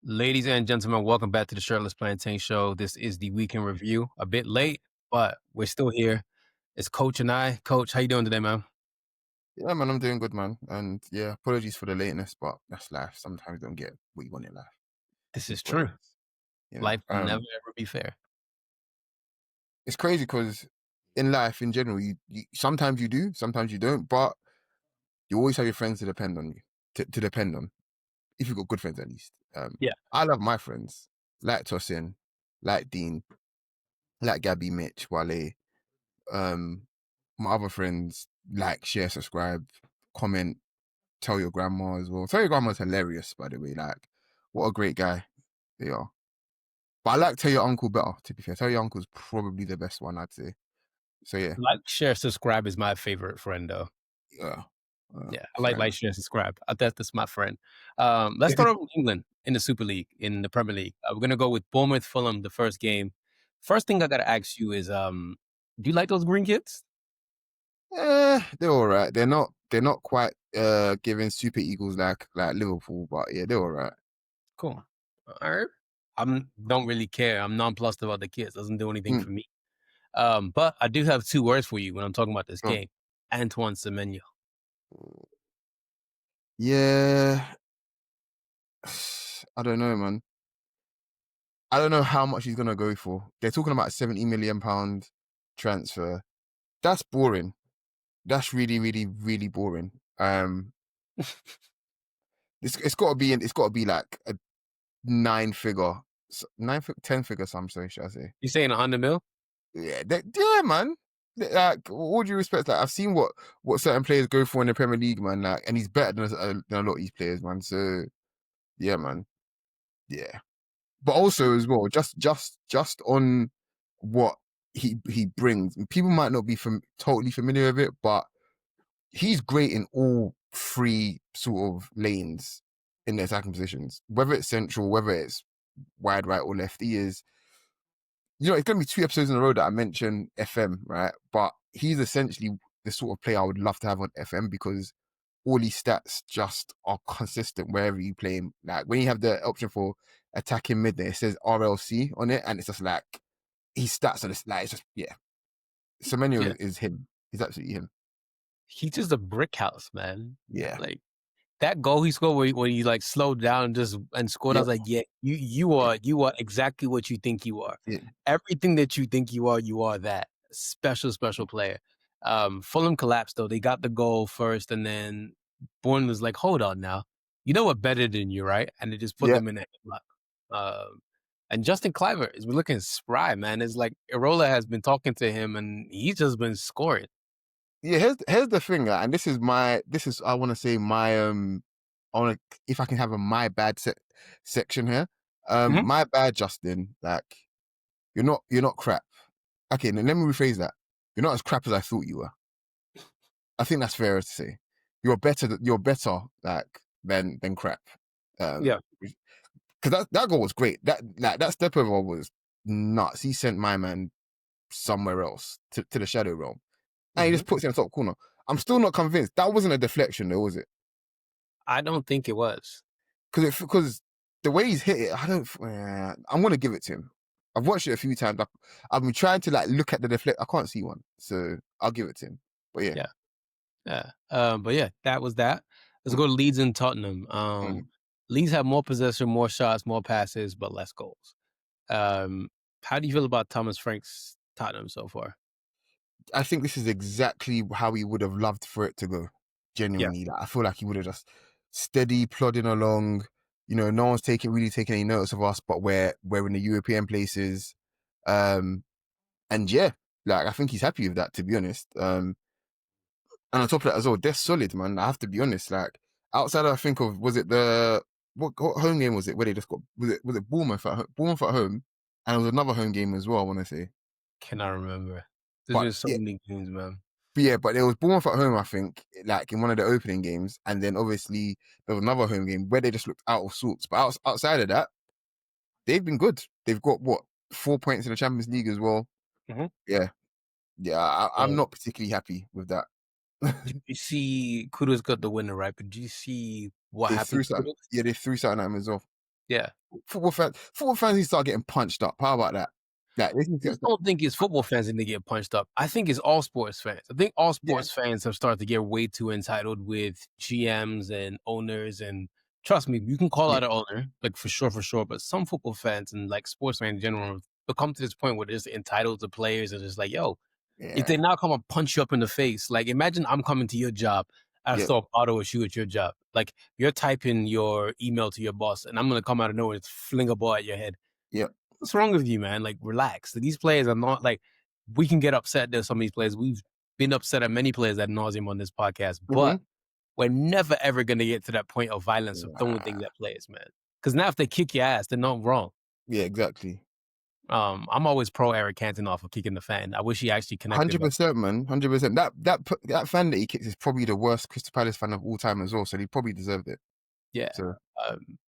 Ladies and gentlemen, welcome back to the Shirtless Plantain Show. This is the weekend review. A bit late, but we're still here. It's Coach and I. Coach, how you doing today, man? Yeah, man, I'm doing good, man. And yeah, apologies for the lateness, but that's life. Sometimes you don't get what you want in life. This is It's what it true. is. You know, Life will never ever be fair. it's crazy because in life, in general, you sometimes you do, sometimes you don't, but you always have your friends to depend on you, to depend on. If you've got good friends, at least. Yeah. I love my friends, like Tosin, like Dean, like Gabby, Mitch, Wale. Um, my other friends like, share, subscribe, comment, tell your grandma as well. Tell your grandma's hilarious, by the way. Like, what a great guy they are. But I like Tell Your Uncle better, to be fair. Tell Your Uncle's probably the best one, I'd say. So yeah, Like, share, subscribe is my favorite friend, though. yeah, Yeah, I fair like, enough. share, subscribe. That's my friend. Let's start off with England in the Super League, in the Premier League. We're gonna go with Bournemouth Fulham, the first game. First thing I gotta ask you is, do you like those green kids? They're all right. They're not quite giving super eagles like Liverpool, but yeah, they're all right. Cool. All right. I'm don't really care. I'm nonplussed about the kids. Doesn't do anything Mm, for me. But I do have two words for you when I'm talking about this oh. game. Antoine Semenyo. Yeah, I don't know, man. I don't know how much he's gonna go for. They're talking about £70 million transfer. That's boring. That's really, really, really boring. It's got to be like a ten figure sum. So should I say? You saying 100 mil? Yeah, yeah, man. Like all due respect, like I've seen what certain players go for in the Premier League, man. Like, and he's better than a lot of these players, man. So yeah, man. Yeah, but also as well, just on what he brings. People might not be totally familiar with it, but he's great in all three sort of lanes in the attacking positions. Whether it's central, whether it's wide right or left, he is. It's going to be two episodes in a row that I mention FM, right? But he's essentially the sort of player I would love to have on FM because all his stats just are consistent wherever you play him. Like when you have the option for attacking mid there, it says RLC on it, and it's just like his stats are just like it's just yeah. Yeah. Semenyo is him. He's absolutely him. He's just a brick house, man. Yeah. Like that goal he scored when he like slowed down and scored, I was Yep. like, yeah, you are exactly what you think you are. Yeah. Everything that you think you are that. Special player. Fulham collapsed though. They got the goal first, and then Bourne was like, hold on now. You know what better than you, right? And they just put Yeah. them in a headlock. And Justin Cliver is looking spry, man. It's like Irola has been talking to him and he's just been scoring. Yeah, here's the thing, and this is I want to say my I want to if I can have a my bad section here. Mhm. My bad, Justin. Like you're not crap. Okay, now let me rephrase that. You're not as crap as I thought you were. I think that's fair to say. You're better like than crap. Yeah. Because that goal was great. That step over was nuts. He sent my man somewhere else to the shadow realm. And he Mhm. just puts it in the top corner. I'm still not convinced. That wasn't a deflection, though, was it? I don't think it was. Because the way he's hit it, I'm gonna give it to him. I've watched it a few times. I've been trying to like look at the deflect. I can't see one, so I'll give it to him. But yeah, Yeah. Yeah. But yeah, that was that. Let's mm, go to Leeds and Tottenham. mm. Leeds have more possession, more shots, more passes, but less goals. Um, how do you feel about Thomas Frank's Tottenham so far? I think this is exactly how he would have loved for it to go. Yeah. Genuinely, like, I feel like he would have just steady plodding along. No one's really taking any notice of us, but we're in the European places. Um, and yeah, like I think he's happy with that, to be honest. And on top of that as well, they're solid, man. I have to be honest. Like outside, I think of was it the what home game was it where they just got was it Bournemouth at home, and it was another home game as well. I want to say, Cannot remember. There's but been so yeah, many games, man. but there was Bournemouth at home. I think like in one of the opening games, and then obviously there was another home game where they just looked out of sorts. But outside of that, they've been good. They've got what 4 points in the Champions League as well. Mhm. Yeah, yeah. I'm Yeah. not particularly happy with that. Did you see Kudos got the winner, right? But did you see what They threw happened to something. Kudos? Yeah, they threw something at him as well. Yeah. Football fans need to start getting punched up. How about that? Like, they need to I get, just don't think it's football fans that get punched up. I think it's all sports fans. I think all yeah, sports fans have started to get way too entitled with GMs and owners. And trust me, you can call yeah, out an owner, like for sure. But some football fans and like sports fans in general have become to this point where they're just entitled to players and just like, yo, if they yeah, now come and punch you up in the face, like imagine I'm coming to your job, I yeah, throw a bottle or shoe at your job. Like you're typing your email to your boss, and I'm gonna come out of nowhere and fling a ball at your head. yeah. What's wrong with you, man? Like, relax. These players are not like we can get upset. There's some of these players. We've been upset at many players ad nauseum on this podcast, but Mm-hmm. we're never ever gonna get to that point of violence of throwing things Nah. at players, man. Because now if they kick your ass, they're not wrong. Yeah, exactly. I'm always pro Eric Cantona for kicking the fan. I wish he actually connected, Hundred but percent, man. 100%. That fan that he kicked is probably the worst Crystal Palace fan of all time as well. So he probably deserved it. yeah. So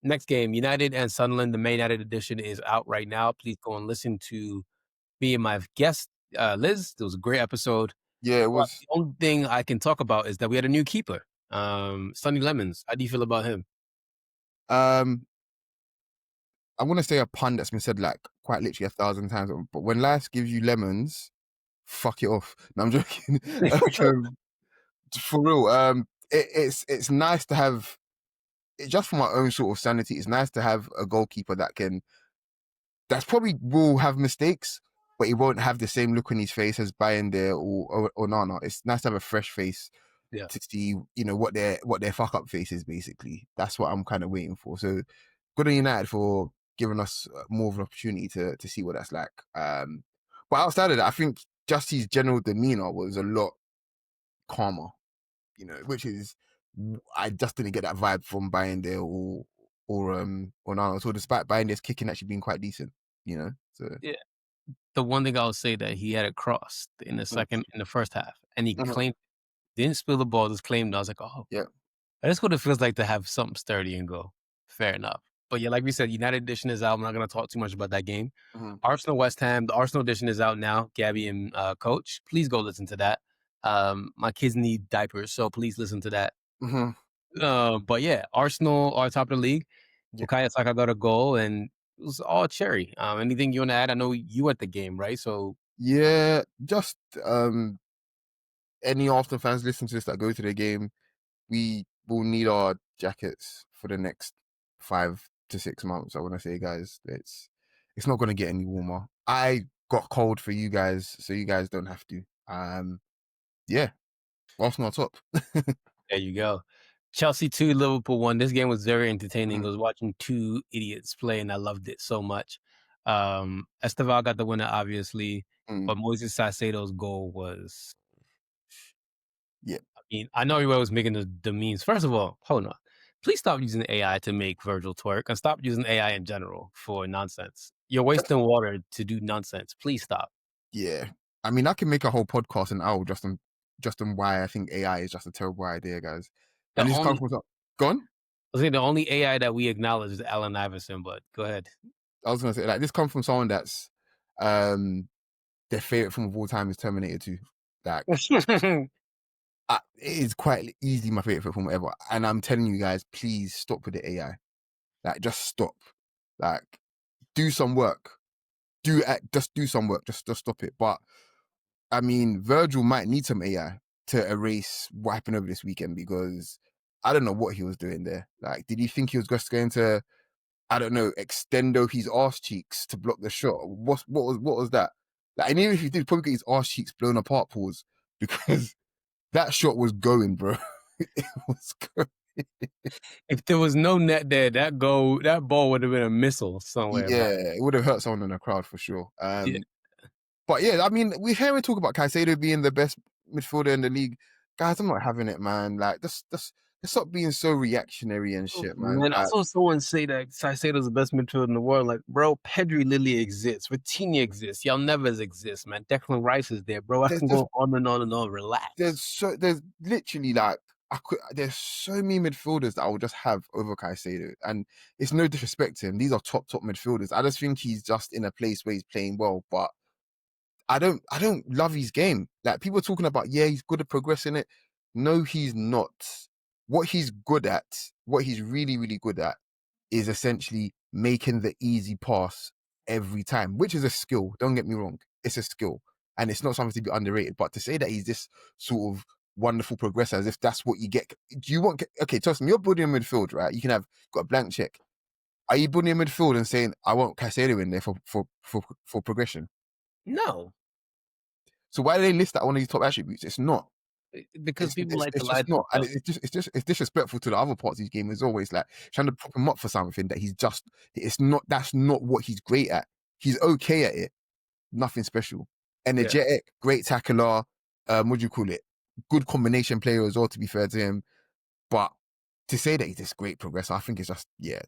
Next game, United and Sunderland. The main United edition is out right now. Please go and listen to me and my guest, Liz. It was a great episode. yeah, it But was. the only thing I can talk about is that we had a new keeper, Sonny Lemons. How do you feel about him? Um, I want to say a pun that's been said like quite literally 1,000 times. But when life gives you lemons, fuck it off. No, I'm joking. um, for real. It's nice to have just for my own sort of sanity. It's nice to have a goalkeeper that's probably will have mistakes, but he won't have the same look on his face as Bayern or Nana. It's nice to have a fresh face Yeah, to see, what their fuck up face is basically. That's what I'm kind of waiting for. So good on United for giving us more of an opportunity to see what that's like. But outside of that, I think just his general demeanor was a lot calmer, which is I just didn't get that vibe from Bayern or Nana. So despite Bayern's kicking actually being quite decent, So yeah. The one thing I'll say that he had it crossed mm, in the first half, and he mhm, claimed didn't spill the ball, just claimed. I was like, oh, yeah. that's what it feels like to have something sturdy and go. Fair enough. But yeah, like we said, United edition is out. I'm not going to talk too much about that game. Mhm, Arsenal West Ham. The Arsenal edition is out now. Gabby and Coach, please go listen to that. My kids need diapers, so please listen to that. mhm, But yeah, Arsenal are top of the league. yeah. Bukayo Saka got a goal, and it was all cherry. Anything you want to add? I know you at the game, right? So Yeah, just any Arsenal fans listen to this that go to the game, we will need our jackets for the next 5 to 6 months. I want to say, guys, it's not going to get any warmer. I got cold for you guys, so you guys don't have to. Yeah, Arsenal are top. there you go. Chelsea 2, Liverpool 1. This game was very entertaining. I Mhm, was watching two idiots play, and I loved it so much. Esteval got the winner, obviously, mm, but Moises Caicedo's goal was. yeah, I mean, I know everybody was making the memes. First of all, hold on. Please stop using AI to make Virgil twerk, and stop using AI in general for nonsense. You're wasting water to do nonsense. Please stop. yeah. I mean, I can make a whole podcast an hour just on why I think AI is just a terrible idea, guys. The And this comes only from gone. I think the only AI that we acknowledge is Allen Iverson, but go ahead. I was gonna say like this comes from someone that's um their favorite film of all time is Terminator 2. Like it is quite easily my favorite film ever, and I'm telling you guys, please stop with the AI. Like, just stop. Like, do some work. Just do some work. Just stop it. But I mean, Virgil might need some AI to erase what happened over this weekend because I don't know what he was doing there. Like, did he think he was just going to, I don't know, extendo his arse cheeks to block the shot? What was that? Like, and even if he did, probably get his arse cheeks blown apart, pause, because that shot was going, bro. It was going. If there was no net there, that ball would have been a missile somewhere, bro. Yeah, it would have hurt someone in the crowd for sure. Yeah. But yeah, I mean, we hear him talk about Caicedo being the best midfielder in the league. Guys, I'm not having it, man. Like, just stop being so reactionary and Oh, shit, man. man, I saw someone say that Caicedo's the best midfielder in the world. Like, bro, Pedri literally exists. Vitinha exists. Y'all never exist, man. Declan Rice is there, bro. I There's can just go on and on and on. Relax. there's literally like there's so many midfielders that I would just have over Caicedo, and it's no disrespect to him. These are top midfielders. I just think he's just in a place where he's playing well, but I don't love his game. Like, people are talking about, yeah, he's good at progressing it. No, he's not. What he's good at, what he's really, really good at is essentially making the easy pass every time, which is a skill. Don't get me wrong, it's a skill, and it's not something to be underrated. But to say that he's this sort of wonderful progressor, as if that's what you get. Do you want? Okay, Tosin, you're building a midfield, right? You can have got a blank check. Are you building a midfield and saying I want Caicedo in there for progression? No, So why do they list that one of these top attributes? It's not. because It's, people it's, like to it's lie just to not, and themselves. it's disrespectful to the other parts of his game. Is always like trying to prop him up for something that he's just. It's not. That's not what he's great at. He's okay at it. Nothing special. Yeah. Energetic, great tackler. What do you call it? Good combination player as well. To be fair to him, but to say that he's this great progressor, I think it's just Is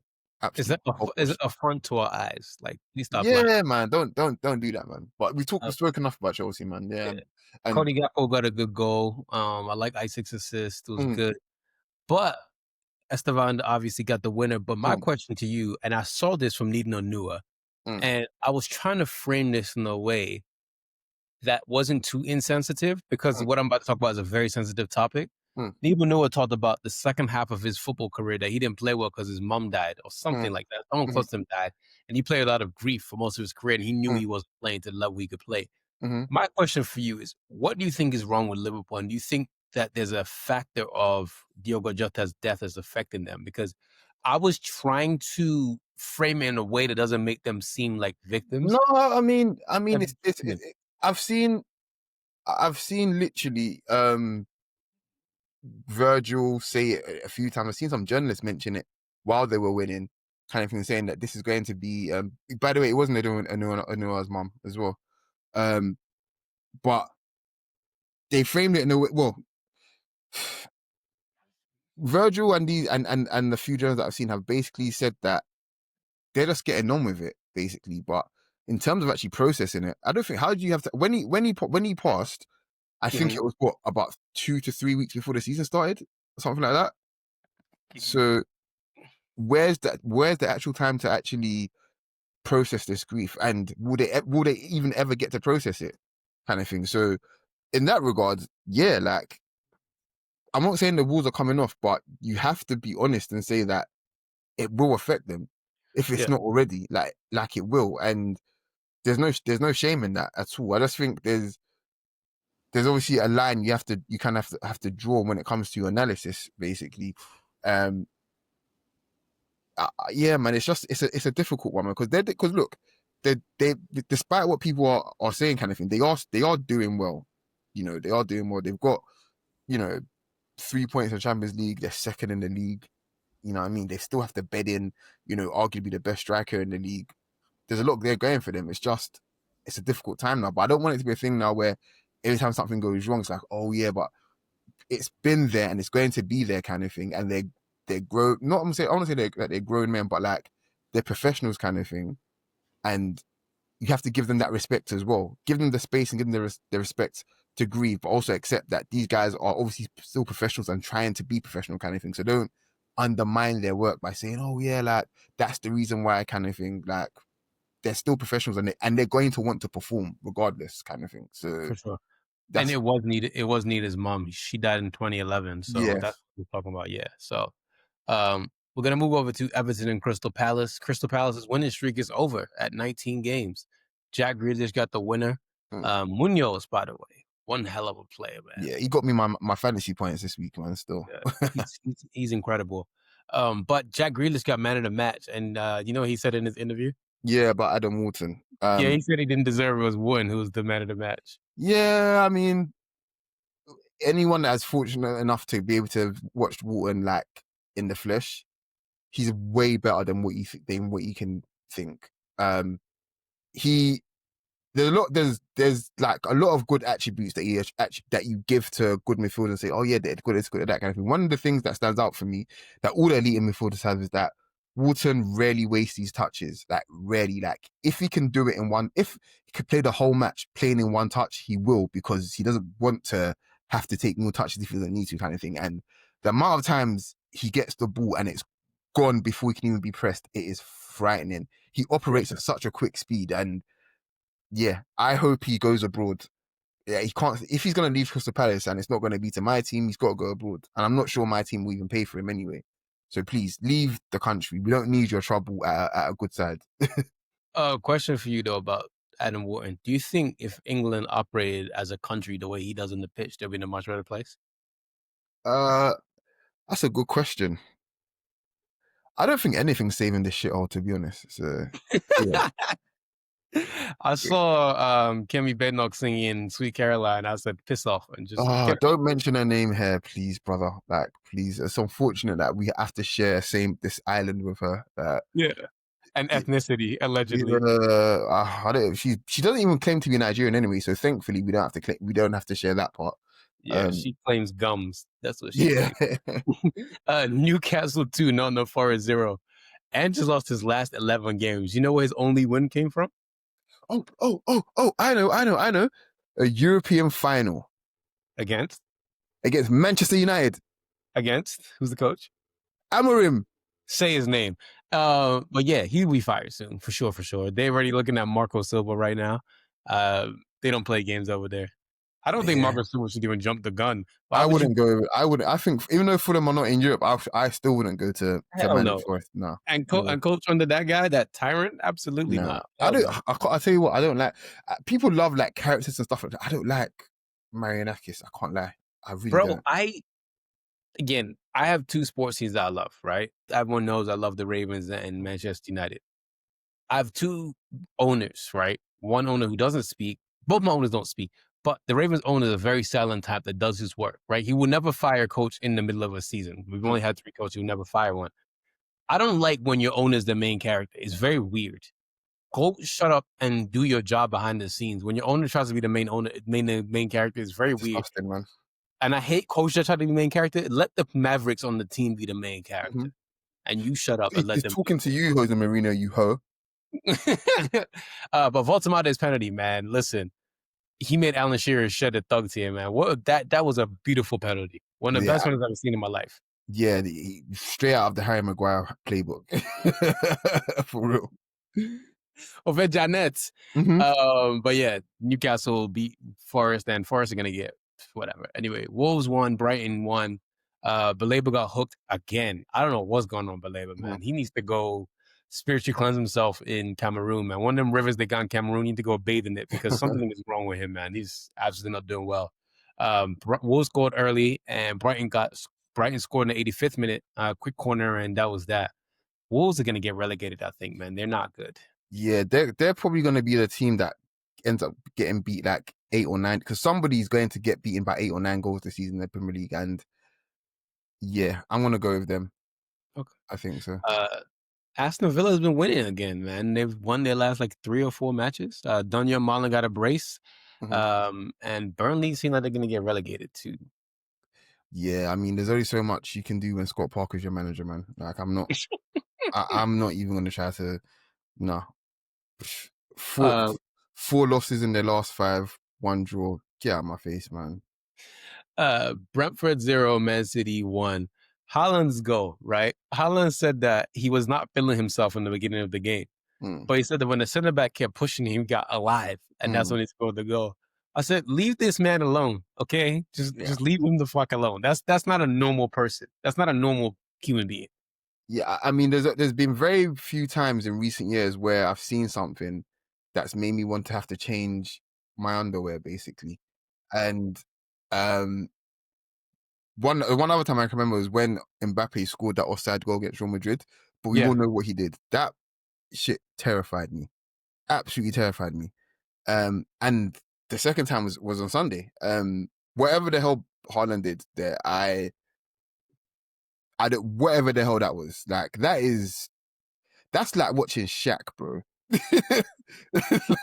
absolute it a, is it hogwash. a front to our eyes? Like, please stop lying. Yeah, man. Don't do that, man. But Uh, we've spoken enough about Chelsea, man. Yeah, yeah. and Cody Gakpo got a good goal. I like Isaac's assist. It was mm, good. But Estevan obviously got the winner. But my mm, question to you, and I saw this from Nidno Nua, mm, and I was trying to frame this in a way that wasn't too insensitive because mm, what I'm about to talk about is a very sensitive topic. mm, Nidno Nua talked about the second half of his football career that he didn't play well because his mom died or mm, something like that. Someone mm, close to him died, and he played out of grief for most of his career, and he knew mm, he wasn't playing to the level he could play. mm. My question for you is, what do you think is wrong with Liverpool? And do you think that there's a factor of Diogo Jota's death is affecting them? Because I was trying to frame it in a way that doesn't make them seem like victims. No, I mean, Have it's you it's. seen it? I've seen literally Virgil say it a few times. I've seen some journalists mention it while they were winning, kind of thing, saying that this is going to be. By the way, it wasn't Anua's mum as well. Um, but they framed it in a way. Well, Virgil and and the few journalists that I've seen have basically said that they're just getting on with it, basically. But in terms of actually processing it, I don't think. How do you have to when he passed? I think Mhm. it was what about 2 to 3 weeks before the season started, something like that. So where's the actual time to actually process this grief, and will they even ever get to process it, kind of thing. So in that regard, yeah, like I'm not saying the walls are coming off, but you have to be honest and say that it will affect them if it's Yeah, not already, like it will. And there's no shame in that at all. I just think there's obviously a line you kind of have to draw when it comes to your analysis, basically. Um, yeah, man, it's a difficult one, because look, they despite what people are saying, kind of thing, they are doing well. You know, they are doing well. They've got, you know, 3 points in the Champions League. They're second in the league. You know what I mean? They still have to bed in, you know, arguably the best striker in the league. There's a lot there going for them. It's a difficult time now. But I don't want it to be a thing now where every time something goes wrong, it's like, oh yeah, but it's been there and it's going to be there, kind of thing. And they're grown. Not I'm saying I want to say they're grown men, but like they're professionals, kind of thing. And you have to give them that respect as well. Give them the space and give them the respect to grieve, but also accept that these guys are obviously still professionals and trying to be professional, kind of thing. So don't undermine their work by saying, "Oh yeah, like that's the reason why," kind of thing. Like they're still professionals, and they're going to want to perform regardless, kind of thing. So for sure. And that's it was Nita's mom. She died in 2011, so yeah, that's what we're talking about. Yeah. So we're gonna move over to Everton and Crystal Palace. Crystal Palace's winning streak is over at 19 games. Jack Grealish got the winner. mm, Munoz, by the way, one hell of a player, man. yeah. He got me my fantasy points this week, man. Still, Yeah, he's incredible. But Jack Grealish got man of the match, and you know what he said in his interview? yeah. But Adam Wharton, Yeah, he said he didn't deserve it. It was Wood who was the man of the match. yeah. I mean, anyone that's fortunate enough to be able to watch Wharton like in the flesh, he's way better than than what you can think. He there's like a lot of good attributes that that you give to good midfielders and say, oh yeah, they're good, it's good at that kind of thing. One of the things that stands out for me that all the elite midfielders have is that Wharton rarely wastes these touches. Like rarely. Like if he can do it if he could play the whole match playing in one touch, he will, because he doesn't want to have to take more touches if he doesn't need to, kind of thing. And the amount of times he gets the ball and it's gone before he can even be pressed, it is frightening. He Yeah, operates at such a quick speed, and yeah, I hope he goes abroad. Yeah, he can't. If he's going to leave Crystal Palace and it's not going to be to my team, he's got to go abroad. And I'm not sure my team will even pay for him anyway. So please leave the country. We don't need your trouble at a good side. Question for you though about Adam Wharton. Do you think if England operated as a country the way he does on the pitch, they'll be in a much better place? Uh, that's a good question. I don't think anything's saving this shithole, to be honest. So yeah. I saw Kemi Bednock singing "Sweet Caroline." I said, "Piss off," and just get Don't mention her name here, please, brother. Like, please. It's unfortunate that we have to share this island with her. yeah, and ethnicity allegedly. I don't. She doesn't even claim to be Nigerian anyway. So thankfully, we don't have to share that part. Yeah, she claims gums. That's what she Yeah. claims. Newcastle 2, Nottingham Forest 0. And just lost his last 11 games. You know where his only win came from? Oh! I know. A European final Against? against Manchester United. Against? Who's the coach? Amorim. Say his name. But yeah, he'll be fired soon, for sure. They're already looking at Marco Silva right now. They don't play games over there. I don't think Yeah. Marco Silva should even jump the gun. I wouldn't go. I think even though Fulham are not in Europe, I still wouldn't go to Hell Man no. Forest. No. And coach under that guy, that tyrant, absolutely not. I don't. No. I tell you what, I don't like. People love like characters and stuff like that. I don't like Marianakis. I can't lie. I really don't. I have two sports teams that I love, right? Everyone knows I love the Ravens and Manchester United. I have two owners, right? One owner who doesn't speak. Both my owners don't speak. But the Ravens owner is a very silent type that does his work, right? He will never fire a coach in the middle of a season. We've only had 3 coaches who never fire one. I don't like when your owner is the main character. It's very weird. Go shut up and do your job behind the scenes. When your owner tries to be the main character, it's very weird. Disgusting, man. And I hate coaches that try to be the main character. Let the Mavericks on the team be the main character. And you shut up and let He's them. talking to you, Jose Mourinho, you hoe. But Voltemade's penalty, man. Listen, he made Alan Shearer shed a thug tear, man. That was a beautiful penalty. One of the best ones I've ever seen in my life. Yeah, straight out of the Harry Maguire playbook. For real. Over Janet. But yeah, Newcastle beat Forest, and Forest are going to get whatever. Anyway, Wolves won, Brighton won. Baleba got hooked again. I don't know what's going on, Baleba, man. He needs to go spiritually cleanse himself in Cameroon, man. One of them rivers they got in Cameroon, he need to go bathe in it because something is wrong with him, man. He's absolutely not doing well. Wolves scored early, and Brighton scored in the 85th minute, quick corner, and that was that. Wolves are going to get relegated, I think, man. They're not good. Yeah, they're probably going to be the team that ends up getting beat like 8 or 9 because somebody's going to get beaten by 8 or 9 goals this season in the Premier League. And yeah, I'm going to go with them. Okay. I think so. Aston Villa has been winning again, man. They've won their last like 3 or 4 matches. Dunya Marlon got a brace. And Burnley seem like they're going to get relegated too. Yeah, I mean, there's only so much you can do when Scott Parker's your manager, man. Like, I'm not even going to try to. No. 4 losses in their last 5, 1 draw. Get out of my face, man. Brentford 0, Man City 1. Haaland's goal, right? Haaland said that he was not feeling himself in the beginning of the game. But he said that when the center back kept pushing him, he got alive. And that's when he scored the goal. I said, leave this man alone, okay? Just leave him the fuck alone. That's not a normal person. That's not a normal human being. Yeah, I mean, there's been very few times in recent years where I've seen something that's made me want to have to change my underwear, basically. And one other time I can remember was when Mbappe scored that offside goal against Real Madrid. But we all know what he did. That shit terrified me. Absolutely terrified me. And the second time was on Sunday. Whatever the hell Haaland did there, I don't, whatever the hell that was, like that's like watching Shaq, bro.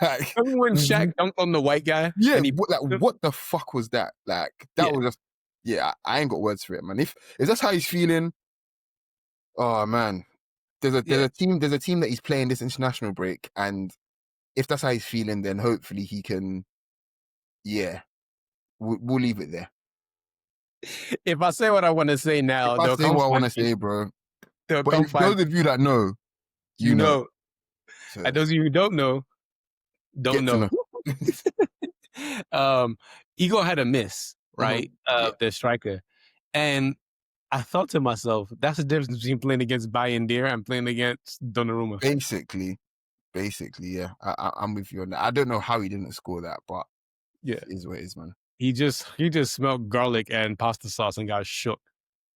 Like, remember when Shaq dunked on the white guy? Yeah, what the fuck was that? Like that was just, yeah, I ain't got words for it, man. If that's how he's feeling, oh man, there's a team that he's playing this international break, and if that's how he's feeling, then hopefully he can. Yeah, we'll leave it there. If I say what I want to say now, if I say what I want to say, bro. But if those of you that know, you know. So, and those of you who don't know, don't know. Igor had a miss, right? The striker. And I thought to myself, that's the difference between playing against Bayern Deer and playing against Donnarumma. Basically, yeah. I'm with you on that. I don't know how he didn't score that, but Yeah. it is what it is, man. He just smelled garlic and pasta sauce and got shook.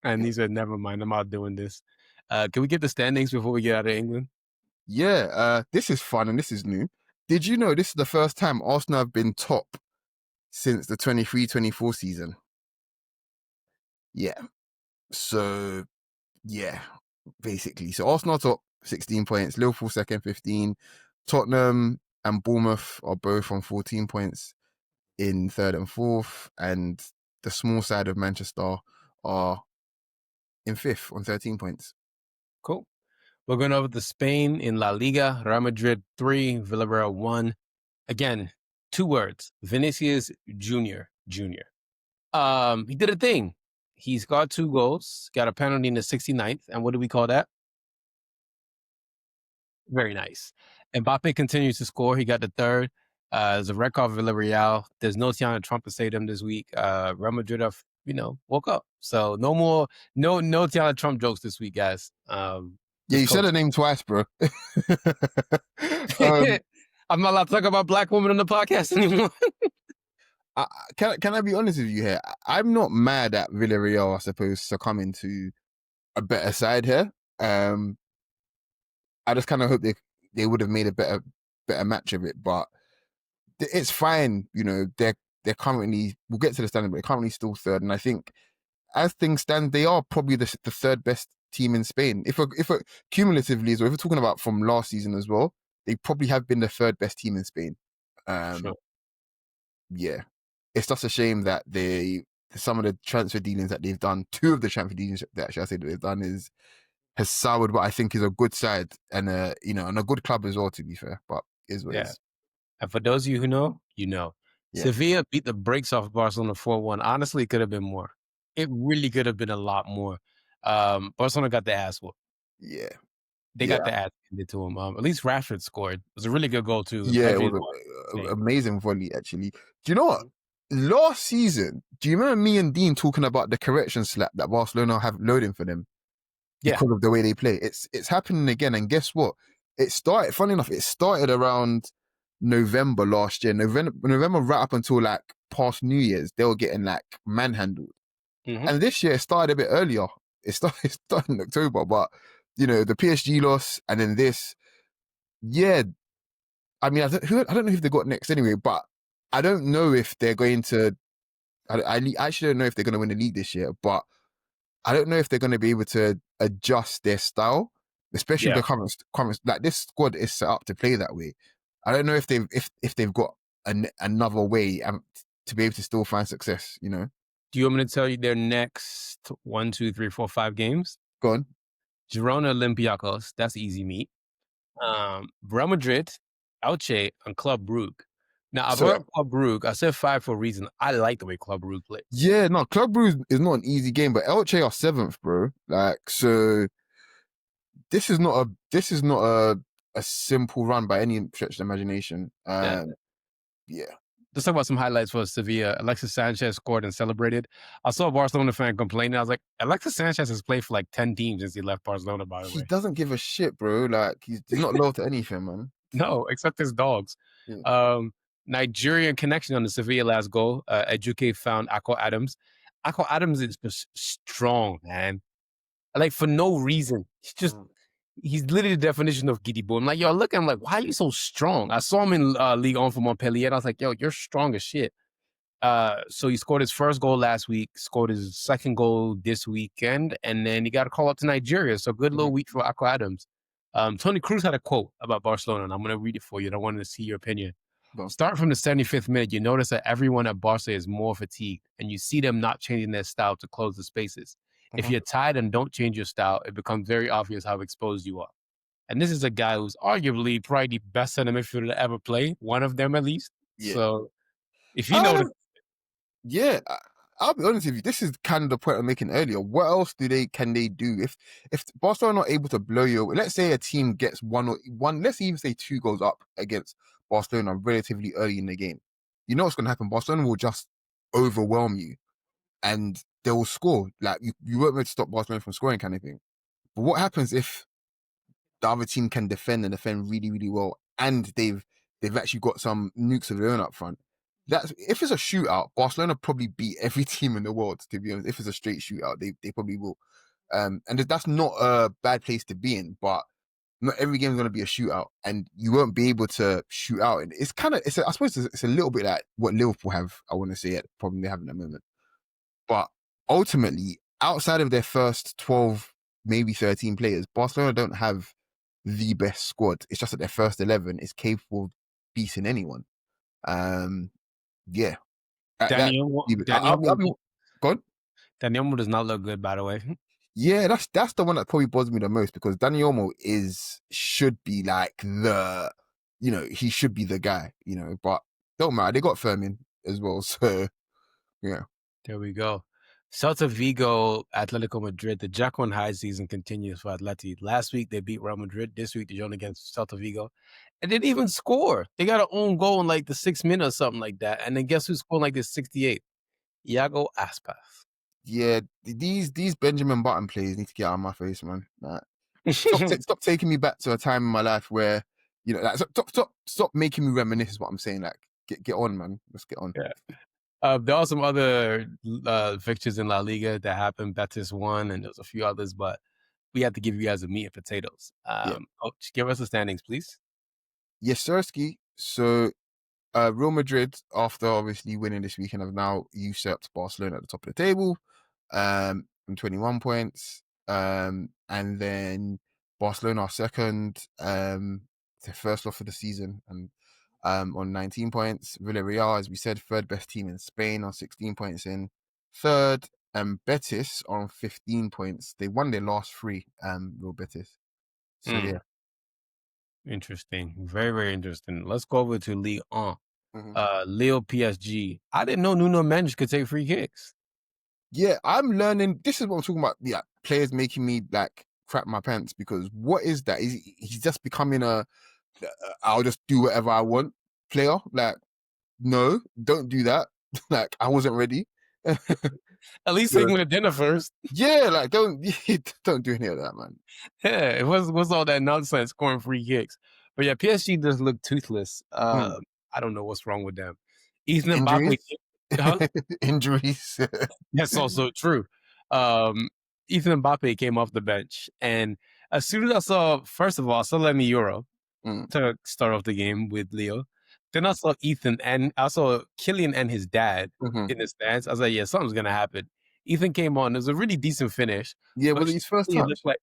And Yeah. he said, never mind, I'm not doing this. Can we get the standings before we get out of England? Yeah, this is fun and this is new. Did you know this is the first time Arsenal have been top since the 23-24 season? Yeah. So, yeah, basically. So Arsenal top 16 points, Liverpool second 15, Tottenham and Bournemouth are both on 14 points in third and fourth, and the small side of Manchester are in fifth on 13 points. Cool. We're going over to Spain in La Liga. Real Madrid 3, Villarreal 1. Again, 2 words. Vinicius Junior. He did a thing. He's got 2 goals, got a penalty in the 69th. And what do we call that? Very nice. Mbappe continues to score. He got the third. There's a red card for Villarreal. There's no Tiana Trump to save them this week. Real Madrid have, woke up. So no Tiana Trump jokes this week, guys. Yeah, This you said coach. her name twice, bro. um, I'm not allowed to talk about black women on the podcast anymore. can I be honest with you here? I'm not mad at Villarreal, I suppose, succumbing to a better side here. I just kind of hope they would have made a better match of it, but it's fine. You know, they're currently, we'll get to the standing, but they're currently still third, and I think as things stand, they are probably the third best team in Spain. If cumulatively as well, if we're talking about from last season as well, they probably have been the third best team in Spain. Sure. Yeah, it's just a shame that some of the transfer dealings that they've done, 2 of the transfer dealings that actually I say that they've done has soured what I think is a good side and and a good club as well, to be fair. But is what it Yeah. is. And for those of you who know, you know. Yeah, Sevilla beat the brakes off Barcelona 4-1. Honestly, it could have been more. It really could have been a lot more. Barcelona got the ass whooped. yeah, They got yeah, the ass handed to him. At least Rashford scored. It was a really good goal too. And yeah. It Pedri was an amazing volley, actually. Do you know what? Last season, do you remember me and Dean talking about the correction slap that Barcelona have loading for them Yeah. because of the way they play? It's happening again, and guess what? It started. Funny enough, it started around November last year. November right up until like past New Year's, they were getting like manhandled. Mm-hmm. And this year it started a bit earlier. It started in October, but the PSG loss and then this. Yeah, I mean, I don't know if they got next anyway, but I don't know if they're going to. I actually don't know if they're going to win the league this year, but I don't know if they're going to be able to adjust their style, especially with Yeah. the current like this squad is set up to play that way. I don't know if they've got another way to be able to still find success. Do you want me to tell you their next 1, 2, 3, 4, 5 games? Go on. Girona, Olympiacos. That's easy meat. Real Madrid, Elche, and Club Brugge. Now, I So brought up Club Brugge. I said 5 for a reason. I like the way Club Brugge plays. yeah, no, Club Brugge is not an easy game, but Elche are 7th, bro. Like, so this is not a simple run by any stretch of the imagination. Yeah. Yeah. Let's talk about some highlights for Sevilla. Alexis Sanchez scored and celebrated. I saw a Barcelona fan complaining. I was like, Alexis Sanchez has played for like 10 teams since he left Barcelona, by the He way. doesn't give a shit, bro. Like he's not loyal to anything, man. No, except his dogs. Yeah. Nigerian connection on the Sevilla last goal. Eduque found Akko Adams. Akko Adams is just strong, man. Like for no reason. He's literally the definition of giddy boy. I'm like, yo, I look at him like, why are you so strong? I saw him in League On for Montpellier, and I was like, yo, you're strong as shit. So he scored his first goal last week, scored his second goal this weekend, and then he got a call up to Nigeria. So good little week for Akko Adams. Tony Cruz had a quote about Barcelona, and I'm going to read it for you. And I wanted to see your opinion. Go on. Start from the 75th minute. You notice that everyone at Barca is more fatigued, and you see them not changing their style to close the spaces. If you're tired and don't change your style, it becomes very obvious how exposed you are. And this is a guy who's arguably probably the best center midfielder to ever play, one of them at least. Yeah. So if you Um, notice, yeah, I'll be honest with you. This is kind of the point I'm making earlier. What else can they do if Barcelona are not able to blow you? Let's say a team gets one. Let's even say 2 goals up against Barcelona relatively early in the game. You know what's going to happen? Barcelona will just overwhelm you. and they will score. Like you won't be able to stop Barcelona from scoring, kind of thing. But what happens if the other team can defend and defend really, really well, and they've actually got some nukes of their own up front? That's if it's a shootout, Barcelona probably beat every team in the world. To be honest, if it's a straight shootout, they probably will. And that's not a bad place to be in, but not every game is going to be a shootout, and you won't be able to shoot out. And it's kind of, I suppose it's a little bit like what Liverpool have. I want to say at the problem they have in the moment. But ultimately, outside of their first 12, maybe 13 players, Barcelona don't have the best squad. It's just that their first 11 is capable of beating anyone. Um, yeah, that Daniel, I'll be gone. Daniel does not look good, by the way. Yeah, that's the one that probably bothers me the most because Dani Olmo should be like he should be the guy, but don't matter. They got Fermin as well, so yeah. There we go. Celta Vigo, Atletico Madrid. The Jekyll and Hyde season continues for Atleti. Last week they beat Real Madrid. This week they're joined against Celta Vigo, and they didn't even score. They got an own goal in like the 6th minute or something like that. And then guess who scored like the 68th? Iago Aspas. Yeah, these Benjamin Button plays need to get out of my face, man. Like, stop taking me back to a time in my life where like stop making me reminisce. Is what I'm saying. Like, get on, man. Let's get on. Yeah. There are some other fixtures in La Liga that happened. Betis won, and there's a few others, but we have to give you guys the meat and potatoes. Yeah. Coach, give us the standings, please. Yes, Sirski. So Real Madrid, after obviously winning this weekend, have now usurped Barcelona at the top of the table, from 21 points. And then Barcelona are second, their first loss for the season, and on 19 points. Villarreal, as we said, third best team in Spain on 16 points in third, and Betis on 15 points. They won their last three, Real Betis. So yeah. Interesting. Very, very interesting. Let's go over to Ligue 1. Mhm. Lille PSG. I didn't know Nuno Mendes could take free kicks. Yeah, I'm learning. This is what I'm talking about. Yeah, players making me like crap my pants because what is that? He's just becoming I'll just do whatever I want player. Like, no, don't do that. Like, I wasn't ready. At least So, take him to dinner first. yeah, like don't do any of that, man. Yeah, it was all that nonsense scoring free kicks. But yeah, PSG does look toothless. I don't know what's wrong with them. Ethan Mbappe, Injuries, huh? injuries. That's also true. Ethan Mbappe came off the bench, and as soon as I saw, first of all, I saw Lemmy Euro to start off the game with Leo. Then I saw Ethan, and I saw Killian and his dad in the stands. I was like, yeah, something's gonna happen. Ethan came on. It was a really decent finish. Yeah, But was it his first Chevalier looked touch? like,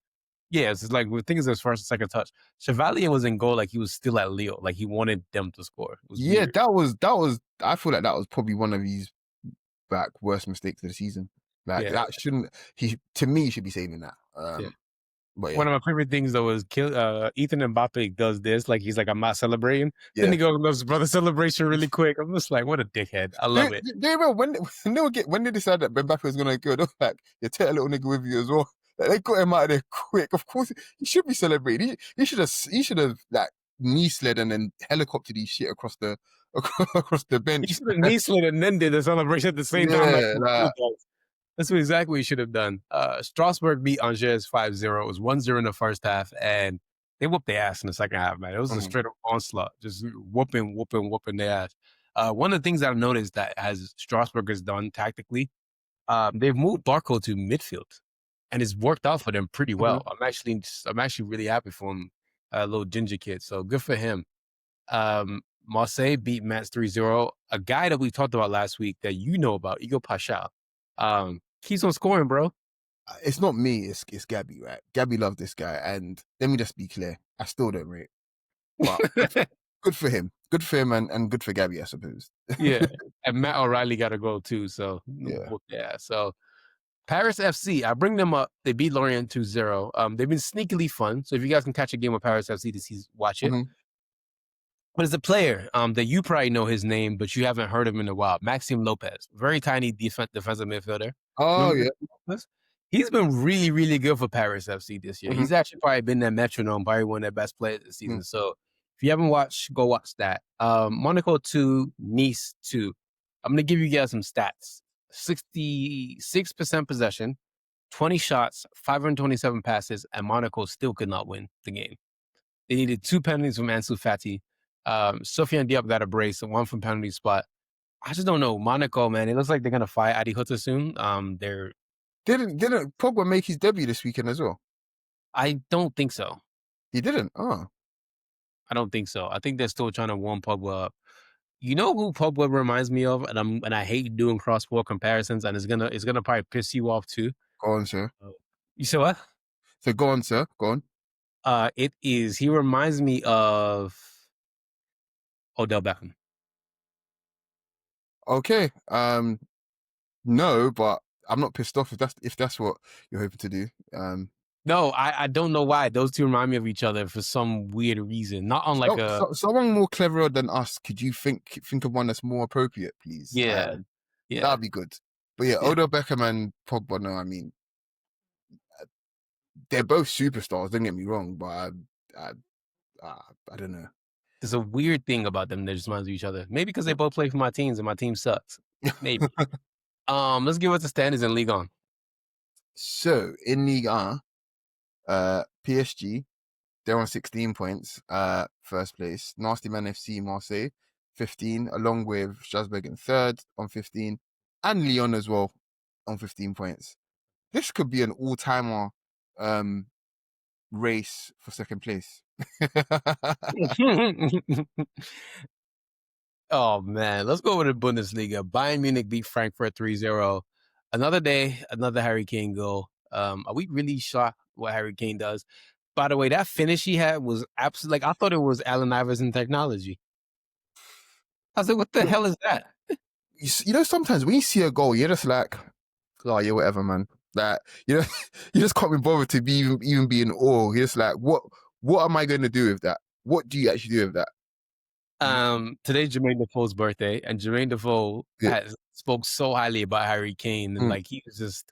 yeah, it's like we think it's his first and second touch. Chevalier was in goal like he was still at Leo, like he wanted them to score. It was Yeah, weird. that was. I feel like that was probably one of his worst mistakes of the season. Like Yeah, that shouldn't. To me, he should be saving that. yeah. But yeah, One of my favorite things though is Ethan Mbappe does this, like he's like, I'm not celebrating. Then yeah. he goes and does his brother celebration really quick. I'm just like, what a dickhead. I Do, love it. do you remember when they decided that Mbappe was gonna go? They were like, "You take a little nigga with you as well." Like, they got him out of there quick. Of course, he should be celebrating. He should have like knee slid and then helicoptered his shit across the across the He bench. should have knee slid and then did the celebration at the same time. Like, Yeah, like, that's exactly what he should have done. Strasbourg beat Angers 5-0. It was 1-0 in the first half, and they whooped their ass in the second half, man. It was a straight up onslaught, just whooping their ass. One of the things I've noticed that has Strasbourg has done tactically, they've moved Barco to midfield, and it's worked out for them pretty well. I'm actually really happy for him, little ginger kid. So good for him. Marseille beat Metz 3-0. A guy that we talked about last week that you know about, Igor Pasha. Keeps on scoring, bro. it's not me. It's Gabby, right? Gabby loves this guy, and let me just be clear. I still don't rate, but good for him. Good for him, and good for Gabby, I suppose. Yeah. And Matt O'Reilly got a goal too. So, Yeah. yeah. So, Paris FC, I bring them up. They beat Lorient 2-0. They've been sneakily fun. So, if you guys can catch a game of Paris FC to see, watch it. Mhm. But there's a player that you probably know his name, but you haven't heard him in a while. Maxime Lopez, very tiny defensive midfielder. Oh Remember yeah. Lopez? He's been really, really good for Paris FC this year. Mhm. He's actually probably been that metronome, probably one of their best players this season. Mhm. So if you haven't watched, go watch that. Monaco 2, Nice 2. I'm going to give you guys some stats. 66% possession, 20 shots, 527 passes, and Monaco still could not win the game. They needed 2 penalties from Ansu Fati. Sofiane Diop got a brace and 1 from penalty spot. I just don't know. Monaco, man, it looks like they're gonna fire Adi Hutter soon. They're Didn't Pogba make his debut this weekend as well? I don't think so. He didn't. Oh, I don't think so. I think they're still trying to warm Pogba up. You know who Pogba reminds me of, and I hate doing cross sport comparisons, and it's gonna probably piss you off too. go on, sir. You said what? So go on, sir. Go on. It is. He reminds me of Odell Beckham. Okay. No, but I'm not pissed off if that's what you're hoping to do. No, I don't know why those two remind me of each other for some weird reason. Not on like a someone more cleverer than us. Could you think of one that's more appropriate, please? yeah, yeah, That'd be good. But yeah, yeah. Odell Beckham and Pogba. No, I mean they're both superstars. Don't get me wrong, but I don't know. There's a weird thing about them that just reminds me of each other. Maybe because they both play for my teams and my team sucks. Maybe. Let's give us the standings in Ligue 1. So in Ligue 1, PSG, they're on 16 points, first place. Nasty Man FC Marseille, 15, along with Strasbourg in third on 15, and Lyon as well on 15 points. This could be an all-timer race for second place. Oh man, let's go with the Bundesliga. Bayern Munich beat Frankfurt 3-0. Another day, another Harry Kane goal. Are we really shocked what Harry Kane does? By the way, that finish he had was absolutely like I thought it was Allen Iverson technology. I was like, what the hell is that? You know, sometimes when you see a goal, you're just like, oh yeah, whatever, man. Like, you know, you just can't be bothered to be even be in awe. You're just like, what am I going to do with that? What do you actually do with that? Today's Jermaine Defoe's birthday, and Jermaine Defoe Yeah. spoke so highly about Harry Kane, and like he was just,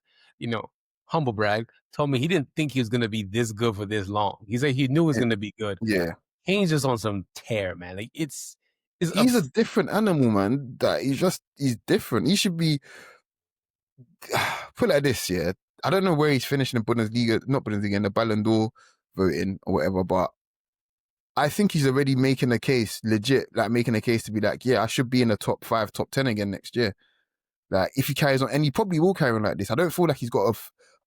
humble brag. Told me he didn't think he was gonna be this good for this long. He said he knew it was gonna be good. Yeah. Kane's just on some tear, man. Like it's he's a different animal, man. That he's different. He should be put like this, yeah. I don't know where he's finishing the Bundesliga, not Bundesliga, in the Ballon d'Or voting or whatever, but I think he's already making a case, legit, like making a case to be like, yeah, I should be in the top 5, top 10 again next year. Like if he carries on, and he probably will carry on like this. I don't feel like he's got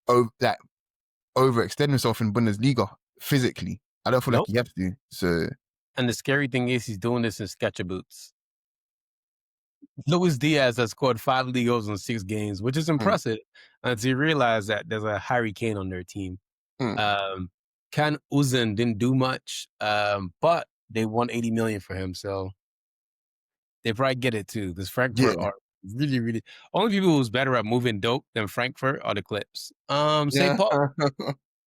to overextend himself in Bundesliga physically. I don't feel like he has to. So, and the scary thing is he's doing this in Sketcher boots. Luis Diaz has scored 5 league goals in 6 games, which is impressive until you realize that there's a Harry Kane on their team. Can Uzen didn't do much, but they won 80 million for him, so they probably get it too. Because Frankfurt are really, really only people who's better at moving dope than Frankfurt are the Clips. St. Paul,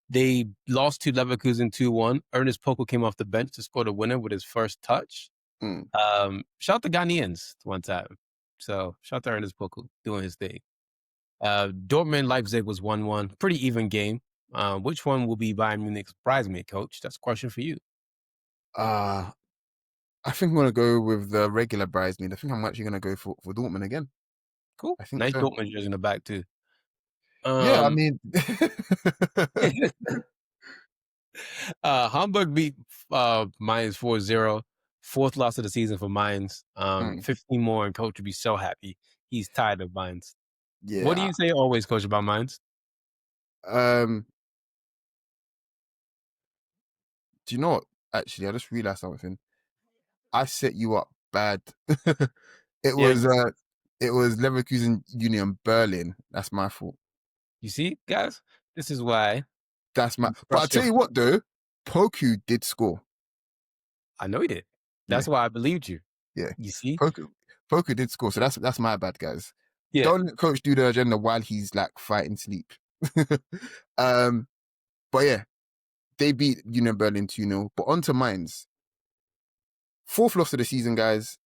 they lost to Leverkusen 2-1. Ernest Poku came off the bench to score the winner with his first touch. Shout out to Ghanaians one time. So shout out to Ernest Poku doing his thing. Dortmund Leipzig was 1-1. Pretty even game. Which one will be Bayern Munich's bridesmaid, coach? That's a question for you. I think I'm going to go with the regular bridesmaid. I think I'm actually going to go for Dortmund again. Cool. I think nice so. Dortmund jersey in the back too. Yeah, I mean... Hamburg beat Mainz 4-0. 4th loss of the season for Mainz. 15 more, and coach would be so happy. He's tired of Mainz. Yeah. What do you say always, coach, about Mainz? Do you know what? Actually, I just realized something. I set you up bad. It was Leverkusen Union Berlin. That's my fault. You see, guys? This is why. That's my... But I'll tell you what, though. Poku did score. I know he did. That's why I believed you. Yeah. You see? Poku did score, so that's my bad, guys. Yeah. Don't let coach do the agenda while he's like fighting sleep. But yeah, they beat Union Berlin 2-0. But on to Mainz. 4th loss of the season, guys.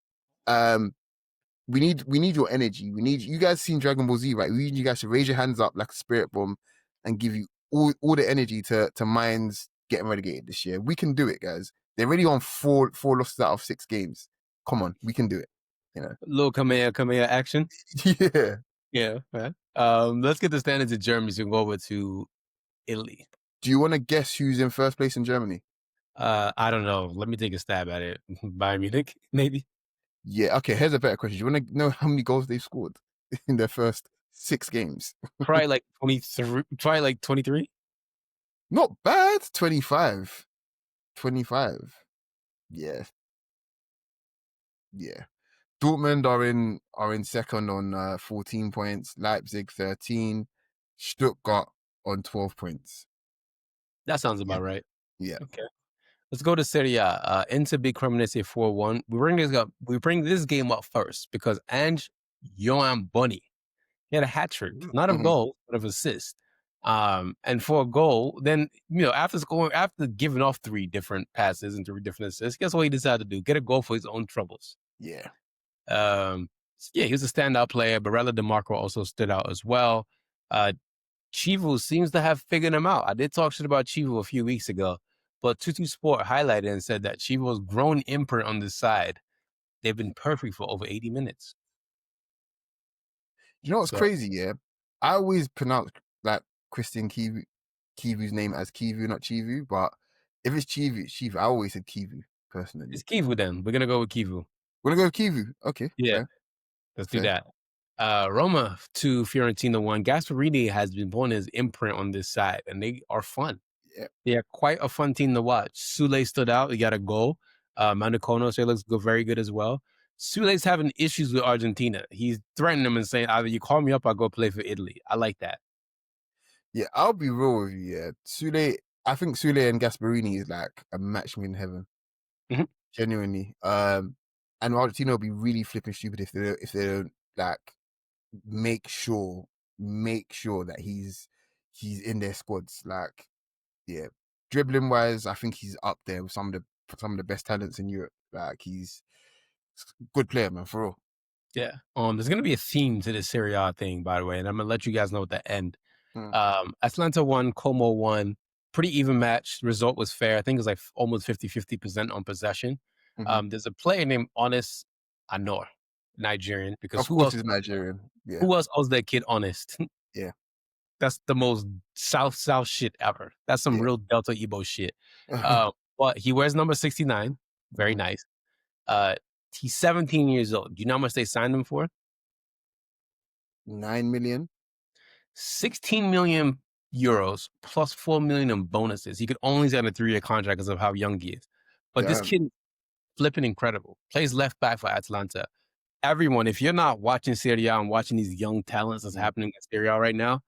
We need your energy. We need you guys seen Dragon Ball Z, right? We need you guys to raise your hands up like a spirit bomb and give you all the energy to Mainz getting relegated this year. We can do it, guys. They're already on 4 losses out of 6 games. Come on, we can do it. You know, little Kamehameha action. Yeah. Yeah, man. Let's get the standings in Germany so we can go over to Italy. Do you want to guess who's in first place in Germany? I don't know. Let me take a stab at it. Bayern Munich, maybe. Yeah, okay, here's a better question. Do you want to know how many goals they've scored in their first 6 games? Probably like 23. Probably like 23. Not bad. 25. 25. Yeah, yeah. Dortmund are in second on 14 points. Leipzig 13. Stuttgart on 12 points. That sounds Yeah, about right. yeah. Okay. Let's go to Serie A. Inter beat Cremonese 4-1. We bring this game up first because Ange Joan Bunny, he had a hat trick, not of Mhm. goal, but of assist. And for a goal, then after giving off 3 different passes and 3 different assists, guess what he decided to do? Get a goal for his own troubles. Yeah. Yeah, he was a standout player. Barella DeMarco also stood out as well. Uh, Chivu seems to have figured him out. I did talk shit about Chivu a few weeks ago, but Tutu Sport highlighted and said that Chivu's grown imprint on this side. They've been perfect for over 80 minutes. You know what's So crazy? Yeah, I always pronounce like Christian Kivu's name as Kivu, not Chivu. But if it's Chivu, it's Chivu. I always said Kivu personally. it's Kivu then. We're gonna go with Kivu. Wanna go with Kivu? Okay, Yeah, fair, let's do fair. that. Roma to Fiorentina 1. Gasparini has been putting his imprint on this side, and they are fun. Yeah, They are quite a fun team to watch. Sule stood out. He got a goal. Manducono, so he looks good, very good as well. Sule's having issues with Argentina. He's threatening them and saying, either you call me up, I'll go play for Italy. I like that. yeah. I'll be real with you. Yeah, Sule. I think Sule and Gasparini is like a match made in heaven. Mhm. Genuinely. And Argentina will be really flipping stupid if they don't like make sure that he's in their squads. Like, yeah, dribbling wise, I think he's up there with some of the best talents in Europe. Like, he's a good player, man, for real. Yeah. There's going to be a theme to this Serie A thing, by the way, and I'm going to let you guys know at the end. Mm, Atlanta won, Como won. Pretty even match. The result was fair. I think it was like almost 50% on possession. hmm. There's a player named Honest Anor, Nigerian, because Of course, he's Nigerian. Yeah, who else owes that kid Honest? yeah, That's the most South shit ever. That's some yeah. real Delta Igbo shit. But he wears number 69. Very Mhm. nice. Uh, he's 17 years old. Do you know how much they signed him for? 9 million. 16 million euros plus 4 million in bonuses. He could only sign a 3-year contract because of how young he is. But this Damn. kid, flipping incredible. Plays left back for Atlanta. Everyone, if you're not watching Serie A and watching these young talents that's Mm, happening in Serie A right now,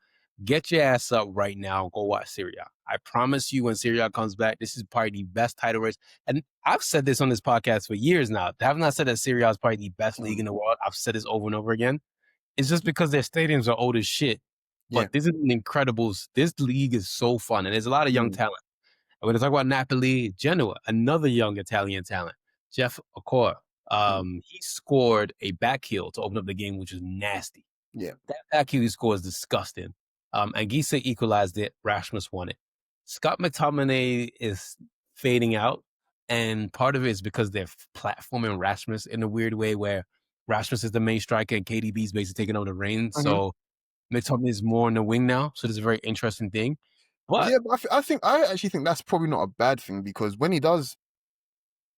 get your ass up right now. Go watch Serie A. I promise you, when Serie A comes back, this is probably the best title race. And I've said this on this podcast for years now. I have not said that Serie A is probably the best league mm. in the world. I've said this over and over again. It's just because their stadiums are old as shit. Yeah. But this is an incredible. This league is so fun, and there's a lot of young Mm, talent. We're going to talk about Napoli, Genoa, another young Italian talent, Jeff Okor. mm. He scored a back heel to open up the game, which is nasty. Yeah. That back heel he scored is disgusting. And Gisa equalized it. Rasmus won it. Scott McTominay is fading out, and part of it is because they're platforming Rasmus in a weird way, where Rasmus is the main striker and KDB is basically taking over the reins. Mhm. So McTominay is more on the wing now. So this is a very interesting thing. But Yeah, but I actually think that's probably not a bad thing because when he does,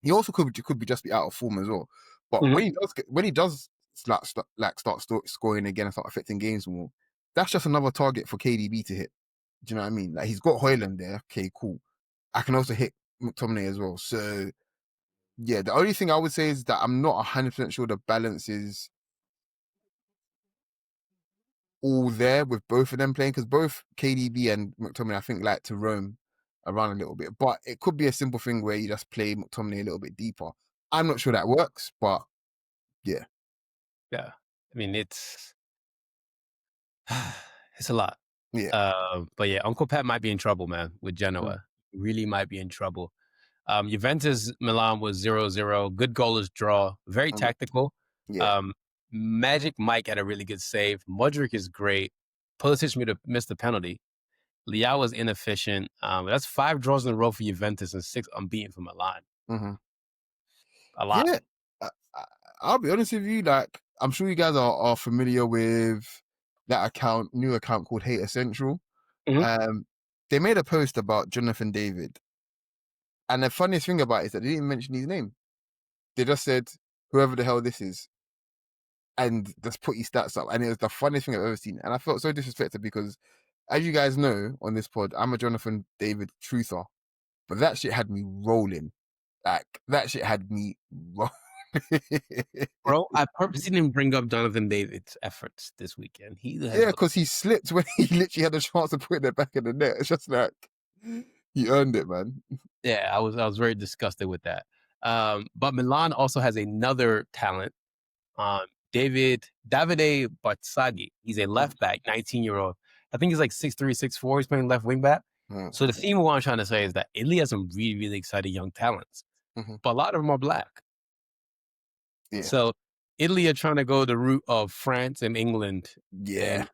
he also could be just be out of form as well. But Mhm. when he does start scoring again and start affecting games more, that's just another target for KDB to hit. Do you know what I mean? Like, he's got Hoyland there. Okay, cool. I can also hit McTominay as well. So yeah, the only thing I would say is that I'm not 100% sure the balance is all there with both of them playing because both KDB and McTominay, I think, like to roam around a little bit. But it could be a simple thing where you just play McTominay a little bit deeper. I'm not sure that works, but yeah, yeah, I mean it's a lot. yeah, But yeah, Uncle Pat might be in trouble, man, with mm, Genoa. He really might be in trouble. Juventus Milan was 0-0. Good goalless draw. Very mm, tactical. yeah. Um, Magic Mike had a really good save. Mudryk is great. Pulisic missed the penalty. Leao was inefficient. That's 5 draws in a row for Juventus and 6 unbeaten for Milan. Hmm. A lot. Yeah. I, I- I'll be honest with you. Like, I'm sure you guys are familiar with. that account, new account called Hater Central. Mhm. Um, they made a post about Jonathan David, and the funniest thing about it is that they didn't mention his name. They just said whoever the hell this is, and just put his stats up, and it was the funniest thing I've ever seen. And I felt so disrespected because, as you guys know on this pod, I'm a Jonathan David truther, but that shit had me rolling. Like that shit had me rolling. Bro, I purposely didn't bring up Jonathan David's efforts this weekend. He has Yeah, looked, because he slipped when he literally had a chance to put it in the back of the net. It's just like he earned it, man. yeah, I was very disgusted with that. But Milan also has another talent. Davide Barzagli. He's a Mm, left back, 19-year-old. I think he's like 6'3", 6'4". He's playing left wing back. mm, So the theme of what I'm trying to say is that Italy has some really, really exciting young talents, mhm. but a lot of them are black. Yeah, So Italy are trying to go the route of France and England. yeah. And I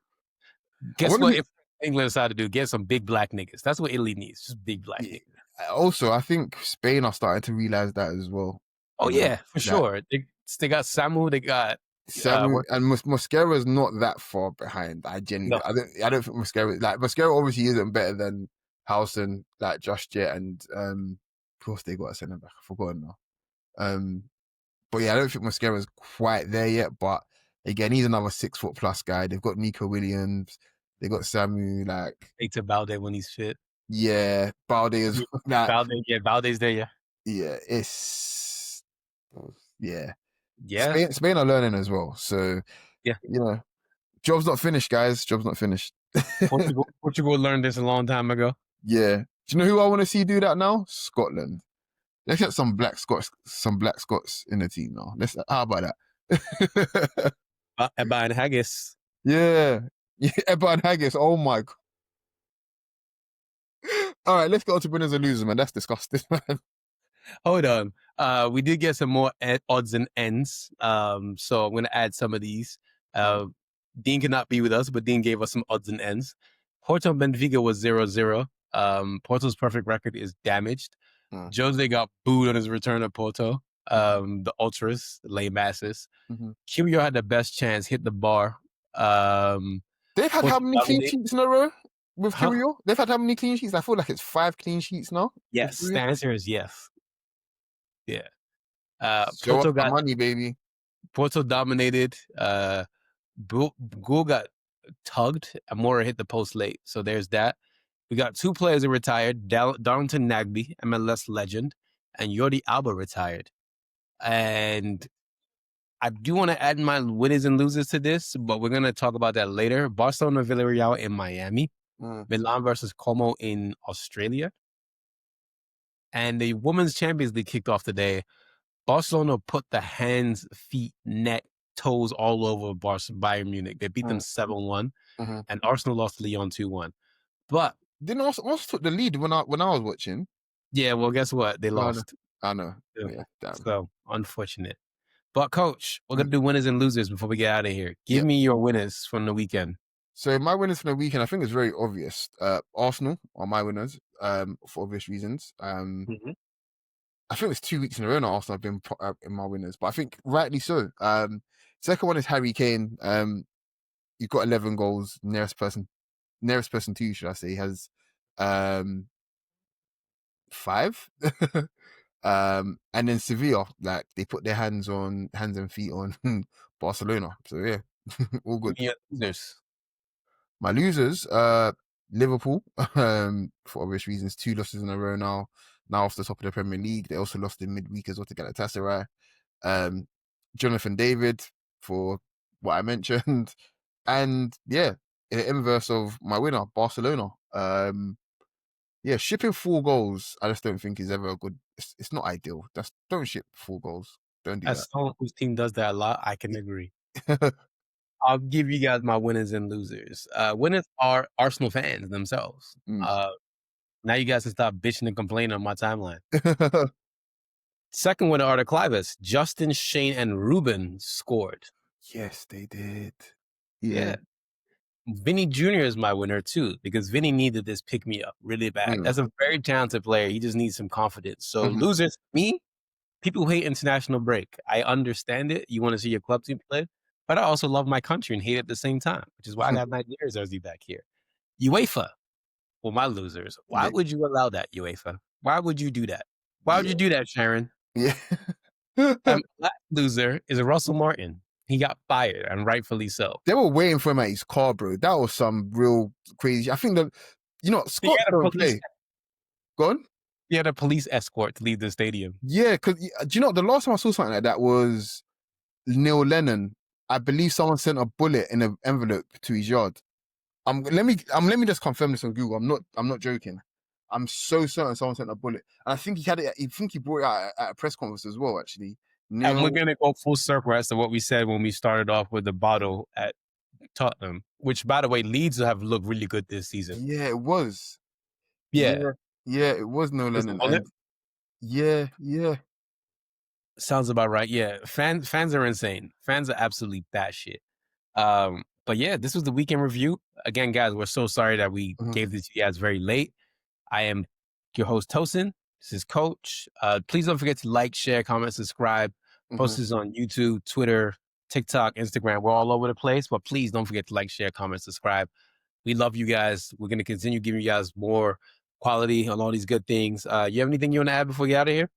guess wonder what? who. If England decided to do, get some big black niggas. That's what Italy needs, just big black Yeah. niggas. Also, I think Spain are starting to realize that as well. Oh yeah, for That sure. They got Samu. They got Samu what? and Mosquera is not that far behind. I No, genuinely, I don't think Mosquera obviously isn't better than Howson, like Josh Jett, and of course they got a centre back. I've forgotten now. Um, but yeah, I don't think Mosquera is quite there yet. But again, he's another 6 foot plus guy. They've got Nico Williams. They got Samu. Like, take to Balde when he's fit. yeah, Balde is like, Balde, yeah, Balde's there. Yeah, yeah, it's yeah. yeah, Spain are learning as well. So yeah. you know, job's not finished, guys. Job's not finished. Portugal learned this a long time ago. Yeah. Do you know who I want to see do that now? Scotland. Let's get some black Scots in the team now. How about that? Eba and Haggis. Yeah. Yeah, Ebba and Haggis. Oh my god. All right, let's go on to winners and losers, man. That's disgusting, man. Hold on. We did get some more odds and ends. So I'm gonna add some of these. Mm, Dean cannot be with us, but Dean gave us some odds and ends. Porto Benfica was 0-0. Porto's perfect record is damaged. mm, Jose got booed on his return to Porto. The Ultras, the lay masses. mhm. Kiwior had the best chance, hit the bar. They've had how Porto many clean dominated. sheets in a row with Huh? Kiwior? They've had how many clean sheets? I feel like it's 5 clean sheets now with Yes, the Kiwior. answer is yes. Yeah. Show us the money, baby. Porto dominated. Gul got tugged. Amora hit the post late. So there's that. We got two players that retired. Darlington Nagby, MLS legend, and Jordi Alba retired. And I do want to add my winners and losers to this, but we're going to talk about that later. Barcelona Villarreal in Miami. Mm, Milan versus Como in Australia. And the Women's Champions League kicked off today. Barcelona put the hands, feet, neck, toes all over Bayern Munich. They beat them mm, 7-1, mhm. and Arsenal lost to Lyon 2-1. But Didn't also took the lead when I was watching. yeah, well, guess what? They Oh, no. lost. I know. Yeah. Yeah, damn. So unfortunate. But coach, we're Mm, gonna do winners and losers before we get out of here. Give yeah. me your winners from the weekend. So my winners for the weekend, I think it's very obvious. Arsenal are my winners, for obvious reasons. Mhm. I think it's 2 weeks in a row now Arsenal have been in my winners, but I think rightly so. Second one is Harry Kane. You've got 11 goals. Nearest person to you, should I say, has 5. And then Sevilla, like they put their hands and feet on Barcelona. So yeah, all Give good. me your losers. My losers, Liverpool, for obvious reasons, 2 losses in a row now. Now off the top of the Premier League, they also lost in midweek as well to Galatasaray. Um, Jonathan David for what I mentioned, and yeah, in the inverse of my winner, Barcelona. Yeah, shipping 4 goals, I just don't think is ever a good. It's not ideal. Don't ship 4 goals. Don't do As someone whose team does that a lot, I can agree. that. I'll give you guys my winners and losers. Winners are Arsenal fans themselves. Mm. Now you guys can stop bitching and complaining on my timeline. Second winner are the Clivers. Justin, Shane, and Ruben scored. Yes, they did. Yeah. Yeah. Vinny Jr. is my winner too, because Vinny needed this pick me up really bad. Mm. That's a very talented player. He just needs some confidence. So Mhm. losers, me, people who hate international break. I understand it. You want to see your club team play. but I also love my country and hate it at the same time, which is why I got Nigeria's jersey back here. UEFA, well, my losers. Why Yeah, would you allow that, UEFA? Why would you do that? Why would you yeah, do that, Sharon? yeah. And last loser is Russell Martin. He got fired, and rightfully so. They were waiting for him at his car, bro. That was some real crazy. I think that He Scots had a don't police. play. Go on. He had a police escort to leave the stadium. Yeah, because do you know the last time I saw something like that was Neil Lennon. I believe someone sent a bullet in an envelope to his yard. Let me just confirm this on Google. I'm not joking. I'm so certain someone sent a bullet. And I think he had it. I think he brought it out at a press conference as well. Actually, And we're Neil. gonna go full circle as to what we said when we started off with the bottle at Tottenham, which, by the way, Leeds have looked really good this season. Yeah, it was. Yeah, Yeah, yeah, it was Neil is the Lennon, bullet? and yeah, yeah. Sounds about right. Yeah, fans are insane. Fans are absolutely batshit. But yeah, this was the weekend review. Again, guys, we're so sorry that we Mhm, gave this to you guys very late. I am your host, Tosin. This is Coach. Please don't forget to like, share, comment, subscribe. Post mhm. this on YouTube, Twitter, TikTok, Instagram. We're all over the place, but please don't forget to like, share, comment, subscribe. We love you guys. We're going to continue giving you guys more quality on all these good things. You have anything you want to add before we get out of here?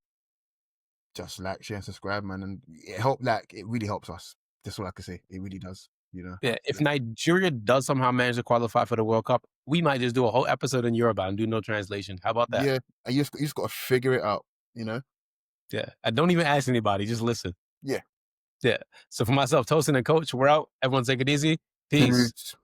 Just like, share, and subscribe, man, and it really helps us. That's all I can say. It really does. Yeah, if Yeah, Nigeria does somehow manage to qualify for the World Cup, we might just do a whole episode in Yoruba and do no translation. How about that? yeah. And you just got to figure it out. You know. Yeah, I don't even ask anybody, just listen. Yeah. Yeah. So for myself, Tosin and Coach, we're out. Everyone take it easy. Peace. Peace.